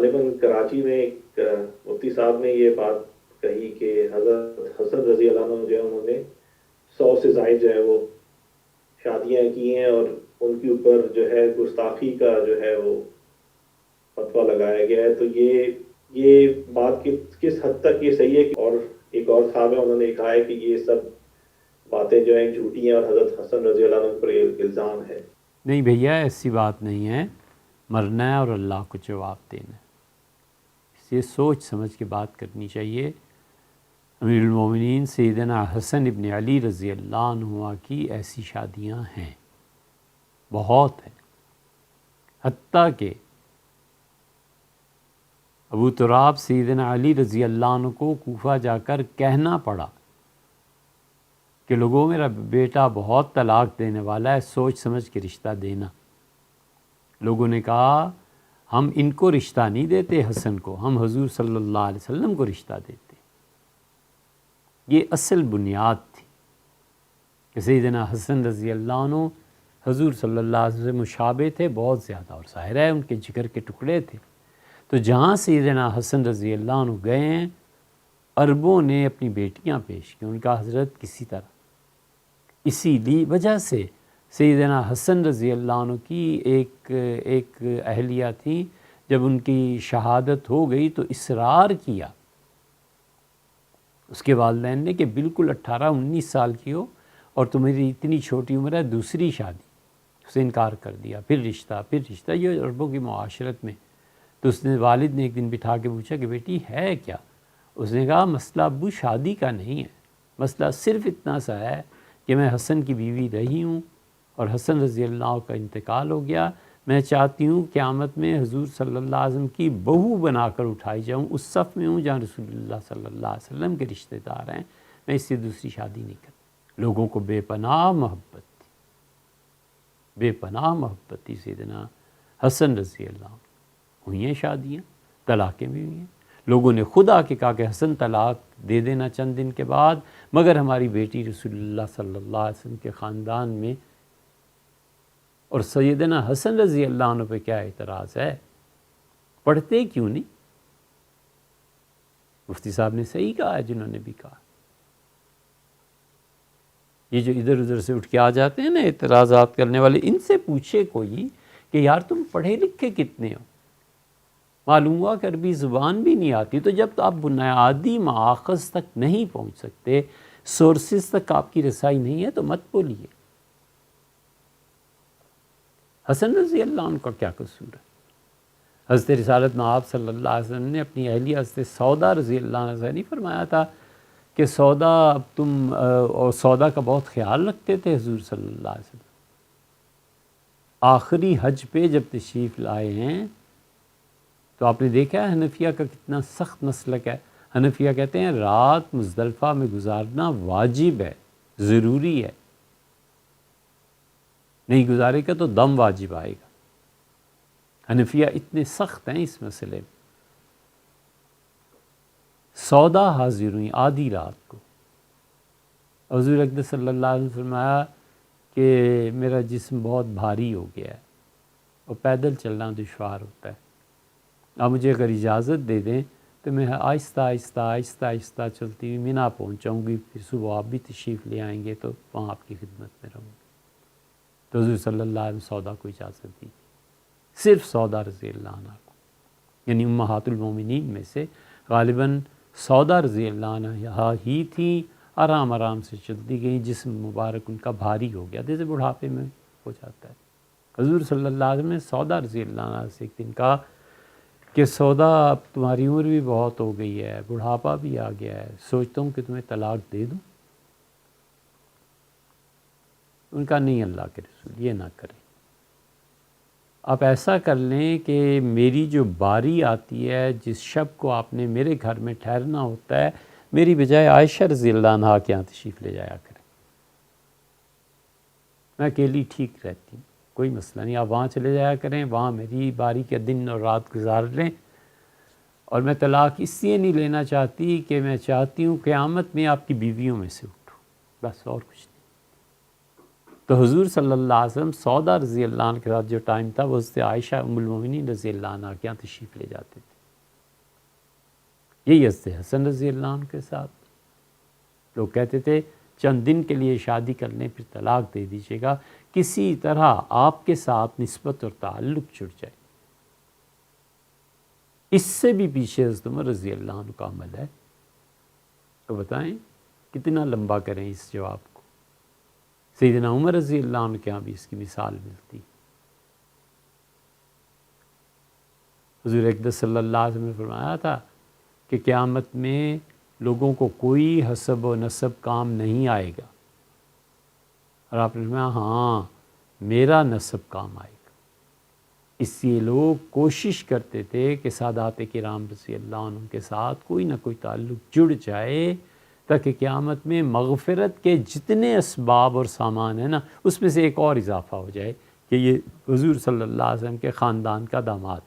غالباً کراچی میں ایک مفتی صاحب نے یہ بات کہی کہ حضرت حسن رضی اللہ عنہ جو ہے انہوں نے 100 سے زائد جو ہے وہ شادیاں کی ہیں، اور ان کے اوپر جو ہے گستاخی کا جو ہے وہ فتویٰ لگایا گیا ہے۔ تو یہ بات کس حد تک یہ صحیح ہے اور ایک اور صاحب ہے انہوں نے کہا ہے کہ یہ سب باتیں جو ہیں جھوٹی ہیں اور حضرت حسن رضی اللہ عنہ پر یہ الزام ہے۔ نہیں بھیا، ایسی بات نہیں ہے، مرنا ہے اور اللہ کو جواب دینا ہے، اس لیے سوچ سمجھ کے بات کرنی چاہیے۔ امیر المومنین سیدنا حسن ابن علی رضی اللہ عنہ کی ایسی شادیاں ہیں، بہت ہیں، حتیٰ کہ ابو تراب سیدنا علی رضی اللہ عنہ کو کوفہ جا کر کہنا پڑا کہ لوگوں میرا بیٹا بہت طلاق دینے والا ہے، سوچ سمجھ کے رشتہ دینا۔ لوگوں نے کہا ہم ان کو رشتہ نہیں دیتے، حسن کو، ہم حضور صلی اللہ علیہ وسلم کو رشتہ دیتے۔ یہ اصل بنیاد تھی کہ سیدنا حسن رضی اللہ عنہ حضور صلی اللہ علیہ وسلم مشابہ تھے بہت زیادہ، اور ظاہر ہے ان کے جگر کے ٹکڑے تھے۔ تو جہاں سیدنا حسن رضی اللہ عنہ گئے ہیں، عربوں نے اپنی بیٹیاں پیش کی، ان کا حضرت کسی طرح، اسی لیے وجہ سے سیدنا حسن رضی اللہ عنہ کی ایک اہلیہ تھی، جب ان کی شہادت ہو گئی تو اصرار کیا اس کے والدین نے کہ بالکل 18-19 سال کی ہو اور تمہاری اتنی چھوٹی عمر ہے، دوسری شادی، اسے انکار کر دیا۔ پھر رشتہ، یہ عربوں کی معاشرت میں۔ تو اس نے والد نے ایک دن بٹھا کے پوچھا کہ بیٹی ہے کیا؟ اس نے کہا مسئلہ ابو شادی کا نہیں ہے، مسئلہ صرف اتنا سا ہے کہ میں حسن کی بیوی رہی ہوں اور حسن رضی اللہ عنہ کا انتقال ہو گیا، میں چاہتی ہوں قیامت میں حضور صلی اللہ علیہ وسلم کی بہو بنا کر اٹھائی جاؤں، اس صف میں ہوں جہاں رسول اللہ صلی اللہ علیہ وسلم کے رشتہ دار ہیں، میں اس سے دوسری شادی نہیں کرتی۔ لوگوں کو بے پناہ محبت تھی، بے پناہ محبت تھی سیدنا حسن رضی اللہ عنہ۔ ہوئی ہیں شادیاں، طلاقیں بھی ہوئی ہیں، لوگوں نے خود آ کے کہا کہ حسن طلاق دے دینا چند دن کے بعد، مگر ہماری بیٹی رسول اللہ صلی اللہ علیہ وسلم کے خاندان میں۔ اور سیدنا حسن رضی اللہ عنہ پہ کیا اعتراض ہے؟ پڑھتے کیوں نہیں؟ مفتی صاحب نے صحیح کہا ہے جنہوں نے بھی کہا۔ یہ جو ادھر ادھر سے اٹھ کے آ جاتے ہیں نا اعتراضات کرنے والے، ان سے پوچھے کوئی کہ یار تم پڑھے لکھے کتنے ہو؟ معلوم ہوا کہ عربی زبان بھی نہیں آتی، تو جب آپ بنیادی مآخذ تک نہیں پہنچ سکتے، سورسز تک آپ کی رسائی نہیں ہے، تو مت بولیے۔ حسن رضی اللہ عنہ کا کیا قصور ہے؟ حضرت رسالت مآب صلی اللہ علیہ وسلم نے اپنی اہلیہ حضرت سودا رضی اللہ عنہ سے نہیں فرمایا تھا کہ سودا اب تم اور سودا کا بہت خیال رکھتے تھے حضور صلی اللہ علیہ وسلم؟ آخری حج پہ جب تشریف لائے ہیں تو آپ نے دیکھا ہے حنفیہ کا کتنا سخت مسلک ہے۔ حنفیہ کہتے ہیں رات مزدلفہ میں گزارنا واجب ہے، ضروری ہے، نہیں گزارے گا تو دم واجب آئے گا۔ حنفیہ اتنے سخت ہیں اس مسئلے میں۔ سودا حاضر ہوئی آدھی رات کو، حضور اقدس صلی اللہ علیہ وسلم نے فرمایا کہ میرا جسم بہت بھاری ہو گیا ہے اور پیدل چلنا دشوار ہوتا ہے، آپ مجھے اگر اجازت دے دیں تو میں آہستہ آہستہ چلتی ہوئی مینا پہنچاؤں گی، پھر صبح آپ بھی تشریف لے آئیں گے تو وہاں آپ کی خدمت میں رہوں گی۔ تو حضور صلی اللہ علیہ وسلم سودا کو اجازت دی، صرف سودا رضی اللہ عنہ کو، یعنی امہات المومنین میں سے غالباً سودا رضی اللہ عنہ یہاں ہی تھی، آرام آرام سے چلتی گئیں، جسم مبارک ان کا بھاری ہو گیا، جیسے بڑھاپے میں ہو جاتا ہے۔ حضور صلی اللہ علیہ وسلم نے سودا رضی اللہ عنہ سے ایک دن کہا کہ سودا اب تمہاری عمر بھی بہت ہو گئی ہے، بڑھاپا بھی آ گیا ہے، سوچتا ہوں کہ تمہیں طلاق دے دوں۔ ان کا نہیں اللہ کے رسول یہ نہ کریں، آپ ایسا کر لیں کہ میری جو باری آتی ہے، جس شب کو آپ نے میرے گھر میں ٹھہرنا ہوتا ہے، میری بجائے عائشہ رضی اللہ عنہا کے یہاں تشریف لے جایا کریں، میں اکیلی ٹھیک رہتی ہوں، کوئی مسئلہ نہیں، آپ وہاں چلے جایا کریں، وہاں میری باری کے دن اور رات گزار لیں۔ اور میں طلاق اس لیے نہیں لینا چاہتی کہ میں چاہتی ہوں قیامت میں آپ کی بیویوں میں سے اٹھوں، بس اور کچھ نہیں۔ تو حضور صلی اللہ علیہ وسلم سودا رضی اللہ عنہ کے ساتھ جو ٹائم تھا وہ حضرت عائشہ ام المومنین رضی اللہ عنہ کے یہاں تشریف لے جاتے تھے، یہی حضرت حسن رضی اللہ عنہ کے ساتھ لوگ کہتے تھے چند دن کے لیے شادی کر لیں پھر طلاق دے دیجیے گا، کسی طرح آپ کے ساتھ نسبت اور تعلق جڑ جائے۔ اس سے بھی پیچھے حضرت عمر رضی اللہ عنہ کا عمل ہے۔ تو بتائیں کتنا لمبا کریں اس جواب کو۔ سیدنا عمر رضی اللہ عنہ کے یہاں بھی اس کی مثال ملتی۔ حضور اقدس صلی اللہ علیہ وسلم نے فرمایا تھا کہ قیامت میں لوگوں کو کوئی حسب و نسب کام نہیں آئے گا، اور آپ نے فرمایا ہاں میرا نسب کام آئے گا۔ اس لیے لوگ کوشش کرتے تھے کہ سادات کرام رضی اللہ عنہ کے ساتھ کوئی نہ کوئی تعلق جڑ جائے، تاکہ قیامت میں مغفرت کے جتنے اسباب اور سامان ہیں نا، اس میں سے ایک اور اضافہ ہو جائے کہ یہ حضور صلی اللہ علیہ وسلم کے خاندان کا داماد